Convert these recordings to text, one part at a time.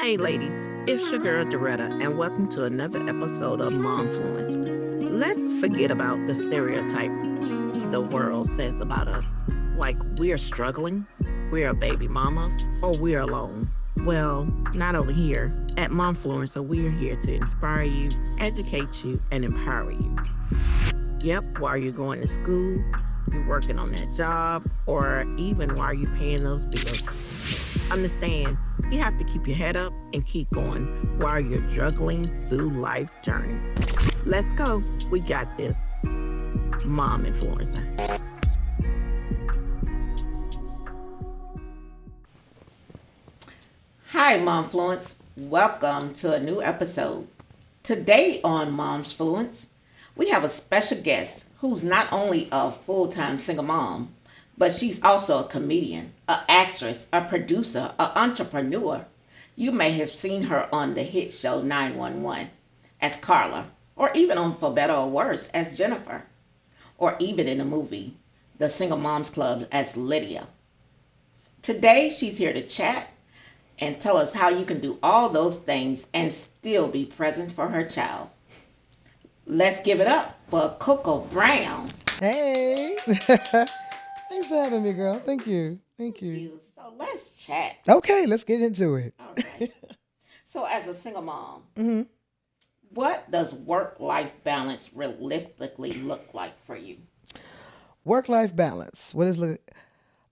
Hey ladies, it's your girl Doretta, and welcome to another episode of Momfluence. Let's forget about the stereotype the world says about us, like we're struggling, we're baby mamas, or we're alone. Well, not over here. At Momfluencer, we're here to inspire you, educate you, and empower you. Yep, while you're going to school, you're working on that job, or even while you're paying those bills. Understand, you have to keep your head up and keep going while you're juggling through life journeys. Let's go. We got this. Mom Influencer. Hi, Momfluence. Welcome to a new episode. Today on Mom's Fluence, we have a special guest who's not only a full-time single mom, but she's also a comedian, an actress, a producer, an entrepreneur. You may have seen her on the hit show 911 as Carla, or even on For Better or Worse as Jennifer, or even in the movie The Single Moms Club as Lydia. Today, she's here to chat and tell us how you can do all those things and still be present for her child. Let's give it up for Coco Brown. Hey. Thanks for having me, girl. Thank you. Thank you. So let's chat. Okay, let's get into it. All right. So, as a single mom, what does work-life balance realistically look like for you? Work-life balance. What does it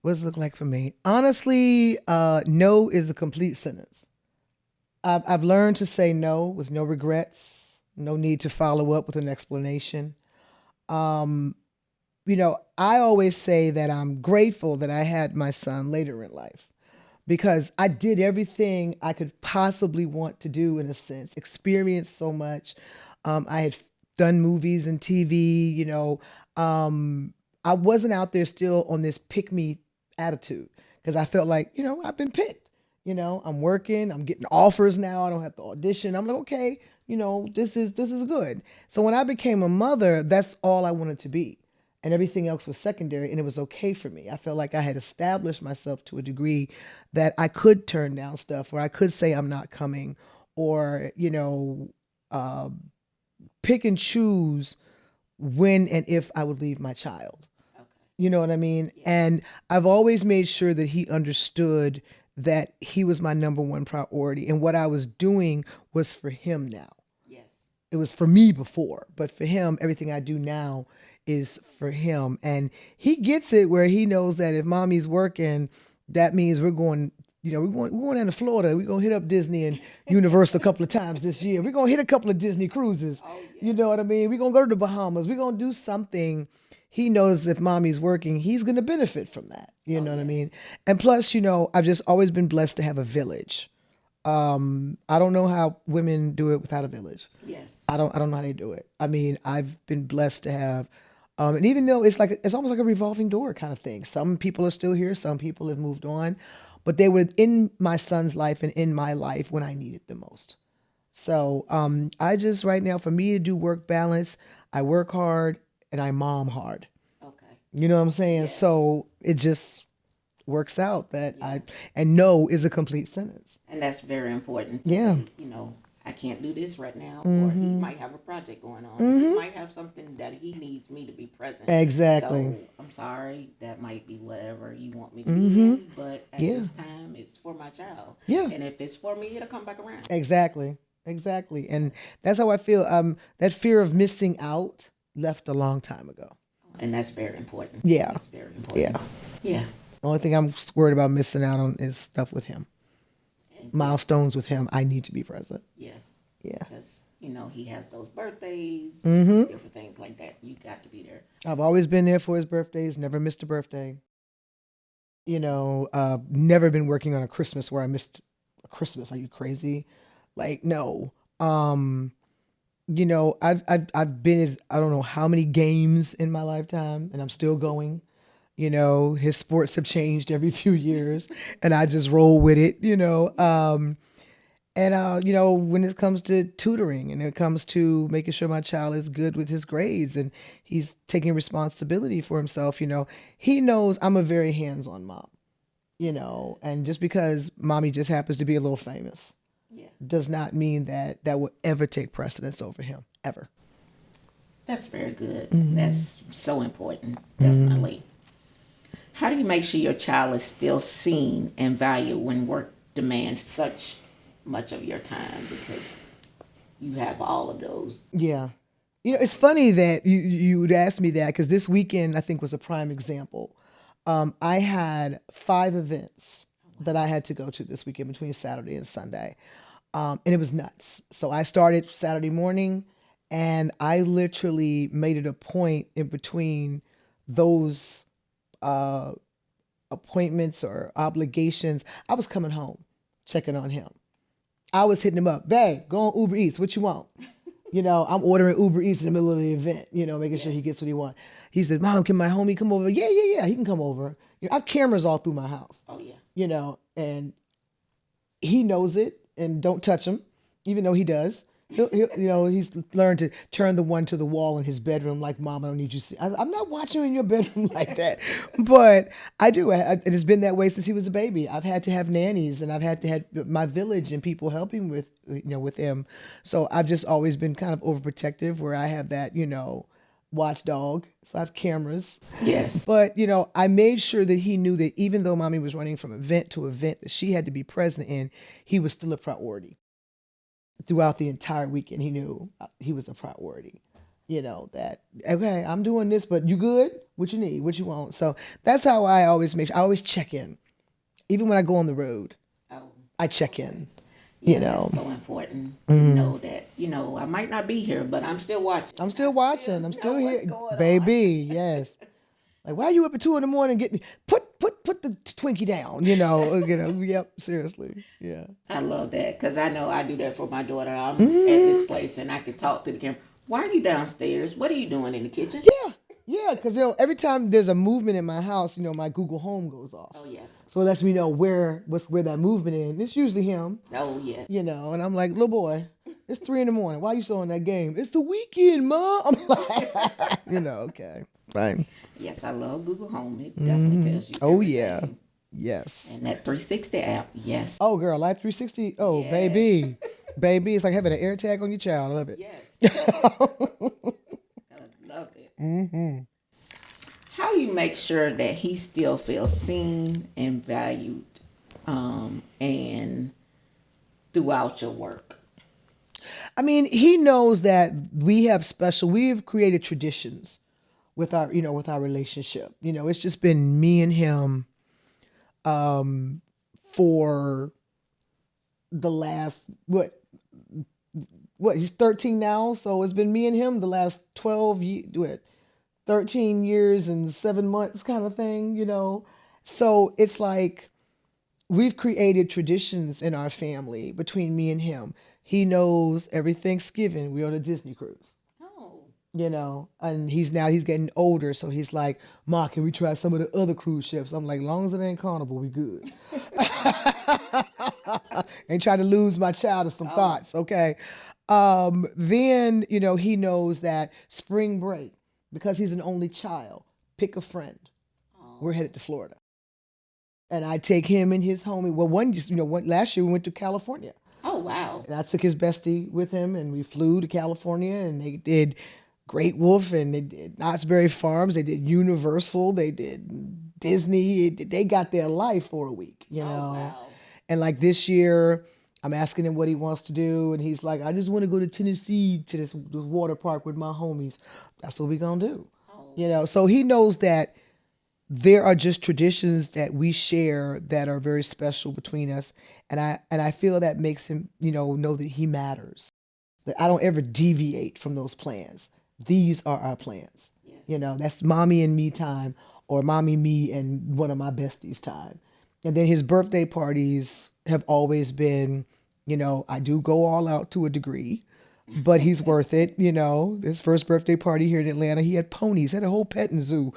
look like for me? Honestly, no is a complete sentence. I've learned to say no with no regrets, no need to follow up with an explanation. I always say that I'm grateful that I had my son later in life because I did everything I could possibly want to do in a sense, experienced so much. I had done movies and TV, I wasn't out there still on this pick me attitude because I felt like, I've been picked. I'm working, I'm getting offers now. I don't have to audition. I'm like, okay, this is good. So when I became a mother, that's all I wanted to be. And everything else was secondary, and it was okay for me. I felt like I had established myself to a degree that I could turn down stuff, or I could say I'm not coming, or uh, pick and choose when and if I would leave my child. Okay. You know what I mean? Yeah. And I've always made sure that he understood that he was my number one priority, and what I was doing was for him now. Yes. It was for me before, but for him, everything I do now is for him. And he gets it where he knows that if mommy's working, that means we're going down to Florida. We're gonna hit up Disney and Universal a couple of times this year. We're gonna hit a couple of Disney cruises. Oh, You yes. know what I mean? We're gonna go to the Bahamas. We're gonna do something. He knows if mommy's working, he's gonna benefit from that. You Oh, know what I yes. mean? And plus, I've just always been blessed to have a village. I don't know how women do it without a village. Yes. I don't know how they do it. I mean, I've been blessed to have, and even though it's almost like a revolving door kind of thing. Some people are still here, some people have moved on, but they were in my son's life and in my life when I needed them most. So I just right now for me to do work balance, I work hard and I mom hard. Okay. You know what I'm saying? Yes. So it just works out that Yeah. and no is a complete sentence. And that's very important to Yeah. say, I can't do this right now, or he might have a project going on. He might have something that he needs me to be present. Exactly. So I'm sorry, that might be whatever you want me to be in, but at Yeah. this time, it's for my child. Yeah. And if it's for me, it'll come back around. Exactly. Exactly. And that's how I feel. That fear of missing out left a long time ago. And that's very important. Yeah. That's very important. Yeah. Yeah. The only thing I'm worried about missing out on is stuff with him. And Milestones with him. I need to be present. yes. Yeah. Because, he has those birthdays, different things like that. You got to be there. I've always been there for his birthdays, never missed a birthday. Never been working on a Christmas where I missed a Christmas. Are you crazy? Like, no. I've been as I don't know how many games in my lifetime, and I'm still going. His sports have changed every few years, and I just roll with it. When it comes to tutoring and it comes to making sure my child is good with his grades and he's taking responsibility for himself, he knows I'm a very hands-on mom, and just because mommy just happens to be a little famous, does not mean that that will ever take precedence over him ever. That's very good. Hmm. That's so important. Hmm. Definitely. How do you make sure your child is still seen and valued when work demands such much of your time? Because you have all of those. Yeah. It's funny that you would ask me that because this weekend I think was a prime example. I had 5 events that I had to go to this weekend between Saturday and Sunday, and it was nuts. So I started Saturday morning, and I literally made it a point in between those uh, appointments or obligations. I was coming home, checking on him. I was hitting him up, babe, go on Uber Eats. What you want? I'm ordering Uber Eats in the middle of the event, making sure he Yes. gets what he wants. He said, Mom, can my homie come over? Yeah, yeah, yeah, he can come over. I have cameras all through my house, Oh yeah. and he knows it and don't touch him, even though he does. He's learned to turn the one to the wall in his bedroom like, Mom, I don't need you to see. I'm not watching you in your bedroom like that. But I do. It has been that way since he was a baby. I've had to have nannies and I've had to have my village and people helping with him. So I've just always been kind of overprotective where I have that, watchdog. So I have cameras. Yes. But, I made sure that he knew that even though mommy was running from event to event that she had to be present in, he was still a priority. Throughout the entire weekend, he knew he was a priority. That, okay, I'm doing this, but you good? What you need? What you want? So that's how I always make sure. I always check in. Even when I go on the road, Oh. I check Okay. in, you Yeah, that's know. so important to Mm, know that, I might not be here, but I'm still watching I'm and I still still watching. I'm know still what's here. going on. Baby, yes. Like, why are you up at 2 in the morning getting put the Twinkie down? Yep, seriously. Yeah. I love that because I know I do that for my daughter. I'm at this Hmm. place and I can talk to the camera. Why are you downstairs? What are you doing in the kitchen? Yeah, yeah, because every time there's a movement in my house, my Google Home goes off, Oh, yes. so it lets me know where that movement is. It's usually him, Oh, yes. and I'm like, little boy, it's 3 in the morning. Why are you still on that game? It's the weekend, mom. I'm like, okay, fine. Yes, I love Google Home. It definitely Hmm. tells you Oh yeah, everything. yes. And that 360 app, yes. Oh girl, Life 360. Oh Yes. baby, baby, it's like having an air tag on your child. I love it. Yes. I love it. Hmm. How do you make sure that he still feels seen and valued and throughout your work? I mean, he knows that we've created traditions with our relationship. It's just been me and him for the last what he's 13 now, so it's been me and him the last 13 years and 7 months kind of thing. So it's like we've created traditions in our family between me and him. He knows every Thanksgiving we're on a Disney cruise. Oh, And he's getting older, so he's like, Ma, can we try some of the other cruise ships? I'm like, long as it ain't Carnival, we good. Ain't trying to lose my child to some oh, thoughts, okay? Then, he knows that spring break, because he's an only child, pick a friend. We're oh, headed to Florida. And I take him and his homie. Well, last year we went to California. oh, wow. And I took his bestie with him, and we flew to California, and they did Great Wolf, and they did Knott's Berry Farms, they did Universal, they did Disney. They got their life for a week. Oh, wow. And like this year, I'm asking him what he wants to do, and he's like, I just want to go to Tennessee to this water park with my homies. That's what we gonna do. Oh, So he knows that there are just traditions that we share that are very special between us, and I feel that makes him know that he matters, that I don't ever deviate from those plans. These are our plans. yes. That's mommy and me time, or mommy, me, and one of my besties time. And then his birthday parties have always been, I do go all out to a degree, but he's worth it. His first birthday party here in Atlanta, he had ponies, had a whole petting zoo.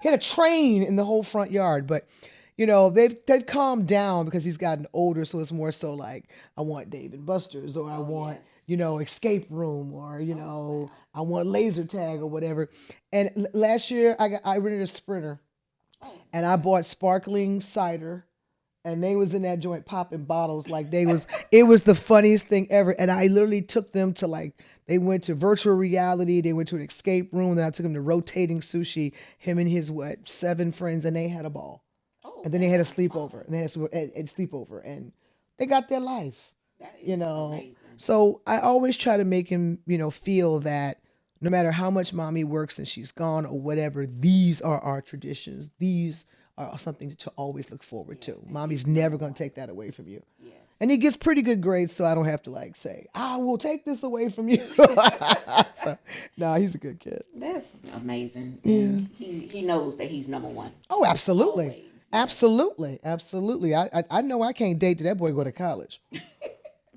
He had a train in the whole front yard, but they've calmed down because he's gotten older, so it's more so like I want Dave and Buster's, or I Oh, want yes. escape room, or Oh, wow. I want laser tag or whatever. And last year I rented a Sprinter, Oh, and I okay. bought sparkling cider and they was in that joint popping bottles like they was. It was the funniest thing ever. And I literally took them to like they went to virtual reality. They went to an escape room. Then I took them to rotating sushi. Him and his what 7 friends, and they had a ball. Oh, And then they that had a sounds sleepover, fun. and they had a sleepover, and they got their life, That you is know. amazing. So I always try to make him, feel that no matter how much mommy works and she's gone or whatever, these are our traditions. These are something to always look forward Yeah, to. and he's Mommy's number never going to one. take that away from you. Yes. And he gets pretty good grades, so I don't have to like say, I will take this away from you. So, no, he's a good kid. That's amazing. And Yeah. he knows that he's number one. Oh, absolutely. Always. Yes. Absolutely. Absolutely. I know I can't date till that boy go to college.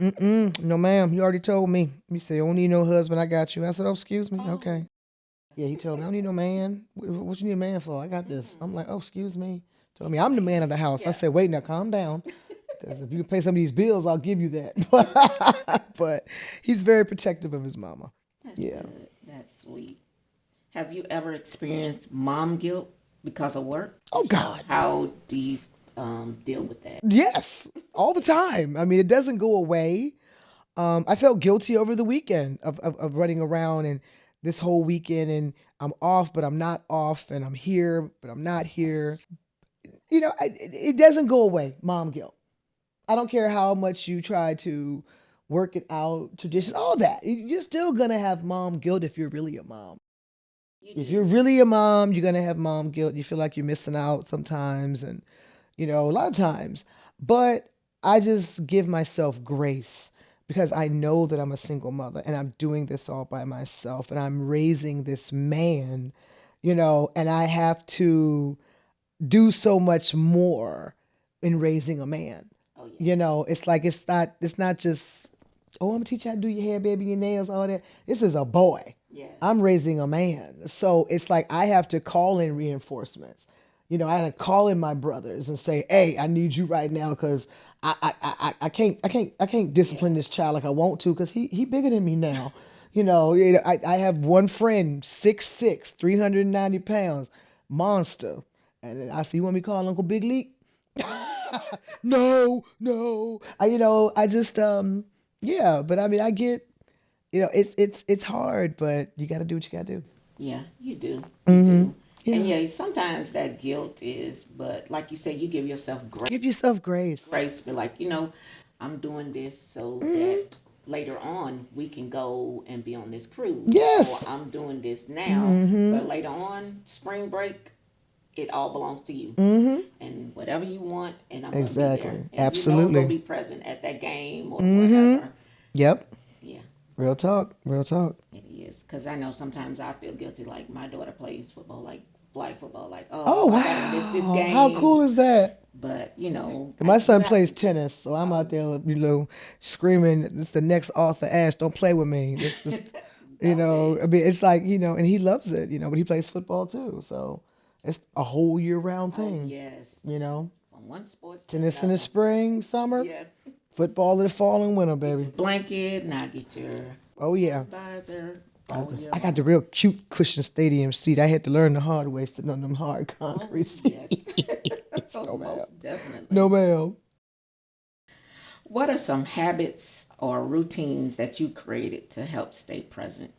Mm-mm. No, ma'am. You already told me. He said, I don't need no husband. I got you. I said, oh, excuse me. Oh. Okay. Yeah, he told me, I don't need no man. What you need a man for? I got this. I'm like, oh, excuse me. Told me, I'm the man of the house. I Yeah. said, wait, now calm down. Because if you can pay some of these bills, I'll give you that. But he's very protective of his mama. That's Yeah. good. That's sweet. Have you ever experienced mom guilt because of work? Oh, If so, God. how do you deal with that? Yes. All the time. I mean, it doesn't go away. I felt guilty over the weekend of running around and this whole weekend, and I'm off, but I'm not off, and I'm here, but I'm not here. It doesn't go away, mom guilt. I don't care how much you try to work it out, traditions, all that. You're still going to have mom guilt if you're really a mom. You If do. you're really a mom, you're going to have mom guilt. You feel like you're missing out sometimes, and, a lot of times. But I just give myself grace because I know that I'm a single mother and I'm doing this all by myself and I'm raising this man, and I have to do so much more in raising a man. Oh yes. It's like it's not just, oh, I'm gonna teach you how to do your hair, baby, your nails, all that. This is a boy. I'm Yes. raising a man. So it's like I have to call in reinforcements. I had to call in my brothers and say, hey, I need you right now because I can't discipline Yeah. this child like I want to because he bigger than me now. I have one friend, 6'6", 390 pounds, monster. And I see, you want me to call Uncle Big League? No, no. I just yeah, but I mean I get, it's hard, but you gotta do what you gotta do. Yeah, you do. You do. And Yeah. yeah, sometimes that guilt is, but like you said, you give yourself Give yourself grace. grace. Be like, I'm doing this so that later on we can go and be on this cruise, or Yes. I'm doing this now, but later on, spring break, it all belongs to you. And whatever you want, and I'm gonna be there. Exactly. And I'm gonna Absolutely. be present at that game or whatever. Yep. Yeah, Real talk. Real talk. it is. Cause I know sometimes I feel guilty. Like my daughter plays football, like flag football. Like, Oh oh, I gotta miss this wow. How game. cool is that? But My you son have plays to. tennis, so I'm out there, screaming, "This the next Arthur Ashe. Don't play with me." This, About it. I mean, it's like, and he loves it, but he plays football too, so it's a whole year round Oh thing, yes. you know. From one sports to Tennis in the another. spring, summer, Yeah. football in the fall and winter, Get your baby. blanket. Now get your Oh yeah. sun visor I, all year I got the long. real cute cushion stadium seat. I had to learn the hard way sitting on them hard Oh concrete yes. seats. Oh, No ma'am. most No definitely. ma'am. What are some habits or routines that you created to help stay present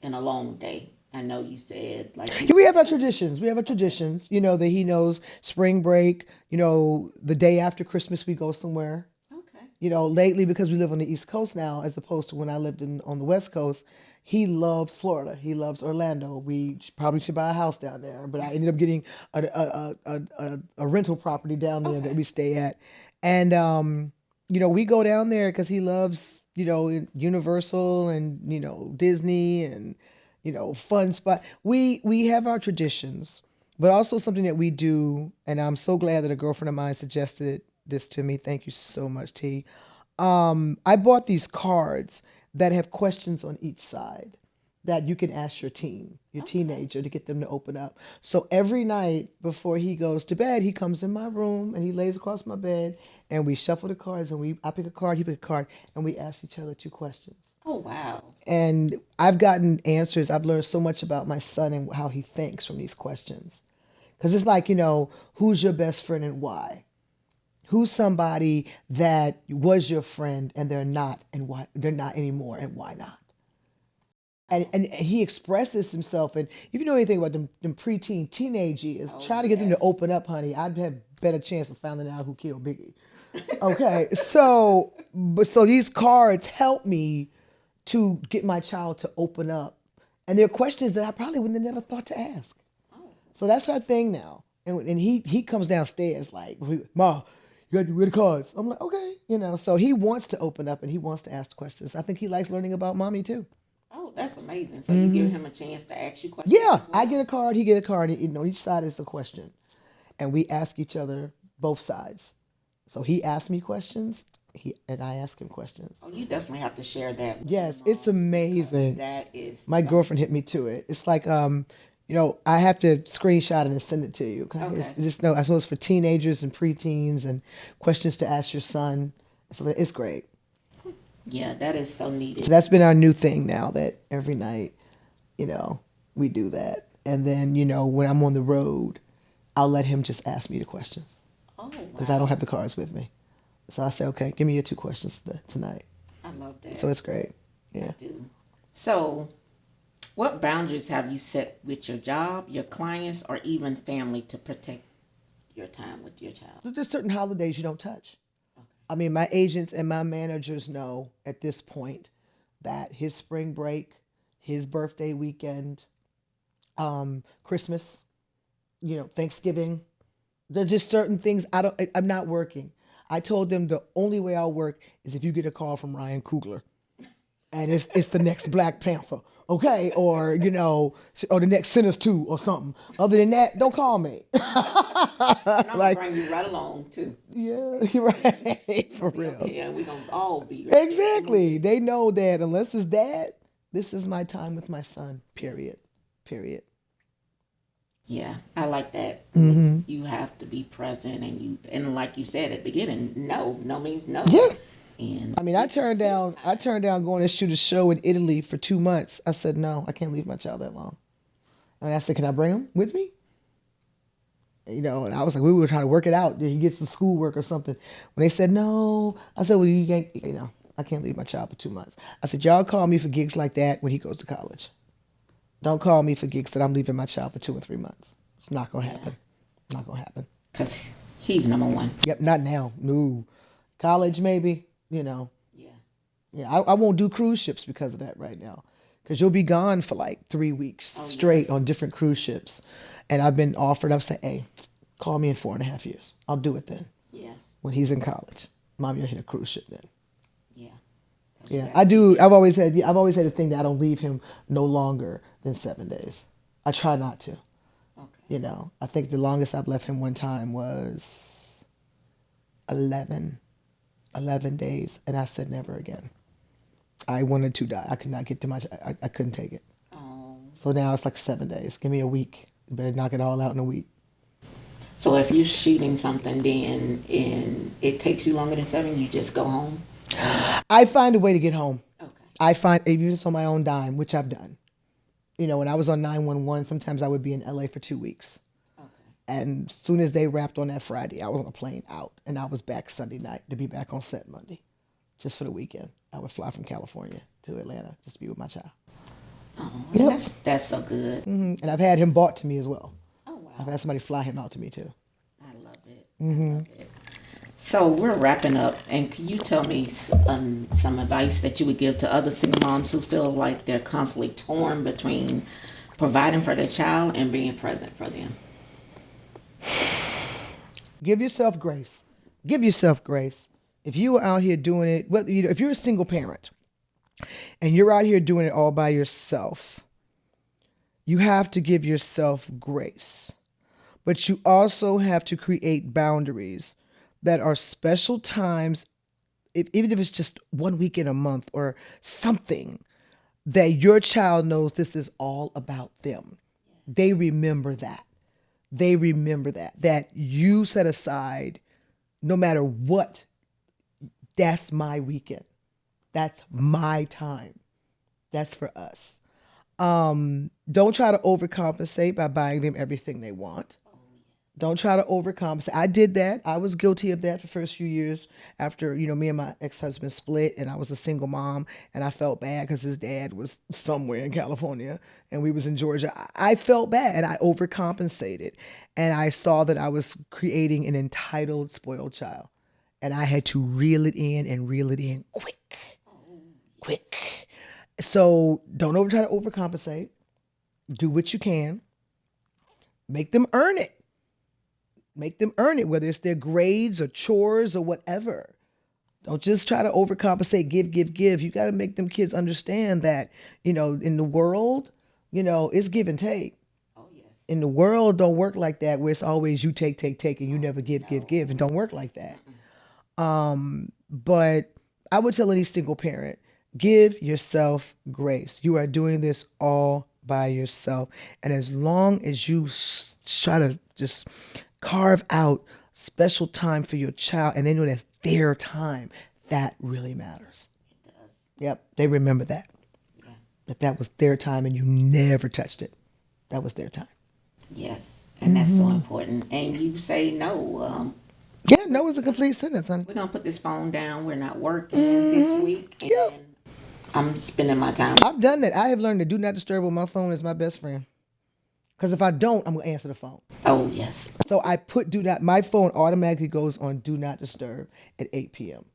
in a long day? I know you said like Yeah, you. we have our traditions. We have our Okay. traditions. That he knows spring break. The day after Christmas we go somewhere. Okay. Lately because we live on the East Coast now, as opposed to when I lived on the West Coast. He loves Florida. He loves Orlando. We probably should buy a house down there, but I ended up getting a rental property down there that Okay. we stay at, and we go down there because he loves Universal and Disney and fun spot. We have our traditions, but also something that we do, and I'm so glad that a girlfriend of mine suggested this to me. Thank you so much, T. I bought these cards that have questions on each side that you can ask your Okay. teenager to get them to open up. So every night before he goes to bed, he comes in my room and he lays across my bed and we shuffle the cards and I pick a card, he pick a card, and we ask each other 2 questions. Oh wow. And I've gotten answers. I've learned so much about my son and how he thinks from these questions. Because it's like, who's your best friend and why? Who's somebody that was your friend and they're not, and why they're not anymore, and why not? And he expresses himself. And if you know anything about them preteen, teenage years, Oh trying to get them to yes. open up, honey, I'd have better chance of finding out who killed Biggie. Okay, so these cards help me to get my child to open up, and there are questions that I probably would have never thought to ask. Oh. So that's our thing now. And he comes downstairs like, Ma, you got the cards. I'm like, okay, So he wants to open up and he wants to ask questions. I think he likes learning about mommy too. Oh, that's amazing. So you give him a chance to ask you questions Yeah, as I well. get a card, he get a card. Each side is a question, and we ask each other both sides. So he asks me questions, and I ask him questions. Oh, you definitely have to share that with other Yes, it's moms because amazing. that is My something. girlfriend hit me to it. It's like, I have to screenshot it and send it to you. Okay? Okay. Just know, I suppose for teenagers and preteens and questions to ask your son. So it's great. Yeah, that is so So needed. that's been our new thing now. That every night, you know, we do that. And then when I'm on the road, I'll let him just ask me the questions Oh because I don't wow, have the cards with me. So I say, okay, give me your two questions tonight. I love So that. it's great. I Yeah. do. So, what boundaries have you set with your job, your clients, or even family to protect your time with your child? There's certain holidays you don't touch. Okay. I mean, my agents and my managers know at this point that his spring break, his birthday weekend, Christmas, Thanksgiving, there's just certain things I'm not working. I told them the only way I'll work is if you get a call from Ryan Coogler and it's the next Black Panther, okay, or or the next Sinners 2 or something. Other than that, don't call me. And I'm gonna Like, bring you right along too. yeah, you're right, You're for gonna be up real. here, and we're gonna all be right there. Exactly. They know that unless it's dad, this is my time with my son. Period. Period. Yeah, I like that. Hmm. You have to be present, and like you said at the beginning, no, no means no, Yeah. and I mean, this is his I time. turned down going to shoot a show in Italy for 2 months. I said no, I can't leave my child that long. And I said, can I bring him with me? And I was like, we were trying to work it out. He gets to schoolwork or something. When they said no, I said, well, you can't. I can't leave my child for 2 months. I said, y'all call me for gigs like that when he goes to college. Don't call me for gigs that I'm leaving my child for 2 or 3 months. It's not gonna Yeah, happen. Not gonna happen. because he's number one. Yep, not now. No. College maybe. Yeah. Yeah, I won't do cruise ships because of that right now. Because you'll be gone for like 3 weeks Oh straight yes. on different cruise ships. And I've been offered, I'm saying, hey, call me in 4.5 years. I'll do it then. Yes. When he's in college. Mom, you'll hit a cruise ship then. Yeah. Because you Yeah, got I to be do. there. I've always had a thing that I don't leave him no longer than 7 days. I try not to. Okay. I think the longest I've left him one time was 11, 11 days. And I said never again. I wanted to die. I could not get to I couldn't take it. Oh. So now it's like 7 days. Give me a week. You better knock it all out in a week. So if you're shooting something, then and it takes you longer than 7, you just go home. I find a way to get home. Okay. I find, even if it's on my own dime, which I've done. When I was on 911, sometimes I would be in LA for 2 weeks. Okay. And as soon as they wrapped on that Friday, I was on a plane out. And I was back Sunday night to be back on set Monday, just for the weekend. I would fly from California to Atlanta just to be with my child. Oh, and Yep. that's so good. And I've had him bought to me as well. Oh I've wow. had somebody fly him out to me too. I love it. I love it. So we're wrapping up, and can you tell me some advice that you would give to other single moms who feel like they're constantly torn between providing for their child and being present for them? Give yourself grace. Give yourself grace. If you are out here doing it, whether if you're a single parent and you're out here doing it all by yourself, you have to give yourself grace. But you also have to create boundaries that are special times, even if it's just 1 week in a month or something, that your child knows this is all about them. They remember that. They remember that you set aside, no matter what, that's my weekend. That's my time. That's for us. Don't try to overcompensate by buying them everything they want. Don't try to overcompensate. I did that. I was guilty of that the first few years after, me and my ex-husband split and I was a single mom and I felt bad because his dad was somewhere in California and we was in Georgia. I felt bad. I overcompensated and I saw that I was creating an entitled, spoiled child. And I had to reel it in and reel it in quick, quick. So don't over try to overcompensate. Do what you can. Make them earn it. Make them earn it, whether it's their grades or chores or whatever. Don't just try to overcompensate, give, give, give. You got to make them kids understand that, in the world, it's give and take. Oh, yes. In the world, don't work like that where it's always you take, take, take, and you never give, No. give, give. And don't work like that. But I would tell any single parent, give yourself grace. You are doing this all by yourself. And as long as you try to just carve out special time for your child and they know that's their time, that really matters. It does. Yep, they remember that. Yeah. That was their time and you never touched it. That was their time. Yes. And that's so important. And you say no. Yeah, no was a complete sentence, honey. We're going to put this phone down. We're not working this week. And Yeah. I'm spending my time. I've done that. I have learned to do not disturb with my phone is my best friend. Because if I don't, I'm going to answer the phone. Oh, yes. So I put my phone automatically goes on do not disturb at 8 p.m.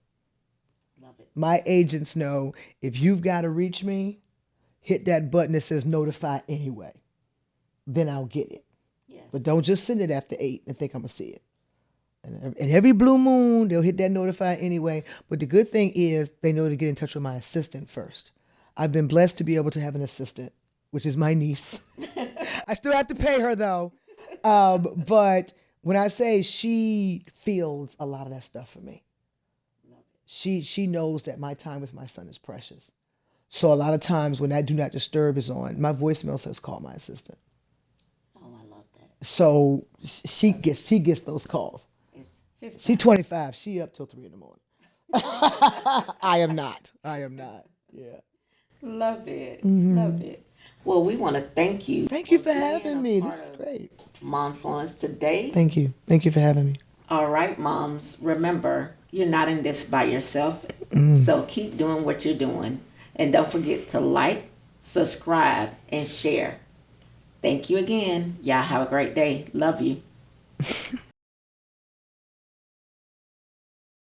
Love it. My agents know if you've got to reach me, hit that button that says notify anyway. Then I'll get it. Yes. But don't just send it after 8 and think I'm going to see it. And every blue moon, they'll hit that notify anyway. But the good thing is they know to get in touch with my assistant first. I've been blessed to be able to have an assistant, which is my niece. I still have to pay her though. But when I say she feels a lot of that stuff for me, she knows that my time with my son is precious. So a lot of times when that do not disturb is on, my voicemail says call my assistant. Oh, I love that. So she gets those calls. She's 25. She up till 3 in the morning. I am not. Yeah. Love it. Love it. Well, we want to thank you. Thank you for being having a me. part This is of great. Momfluence today. Thank you. Thank you for having me. All right, moms. Remember, you're not in this by yourself. So keep doing what you're doing. And don't forget to like, subscribe, and share. Thank you again. Y'all have a great day. Love you.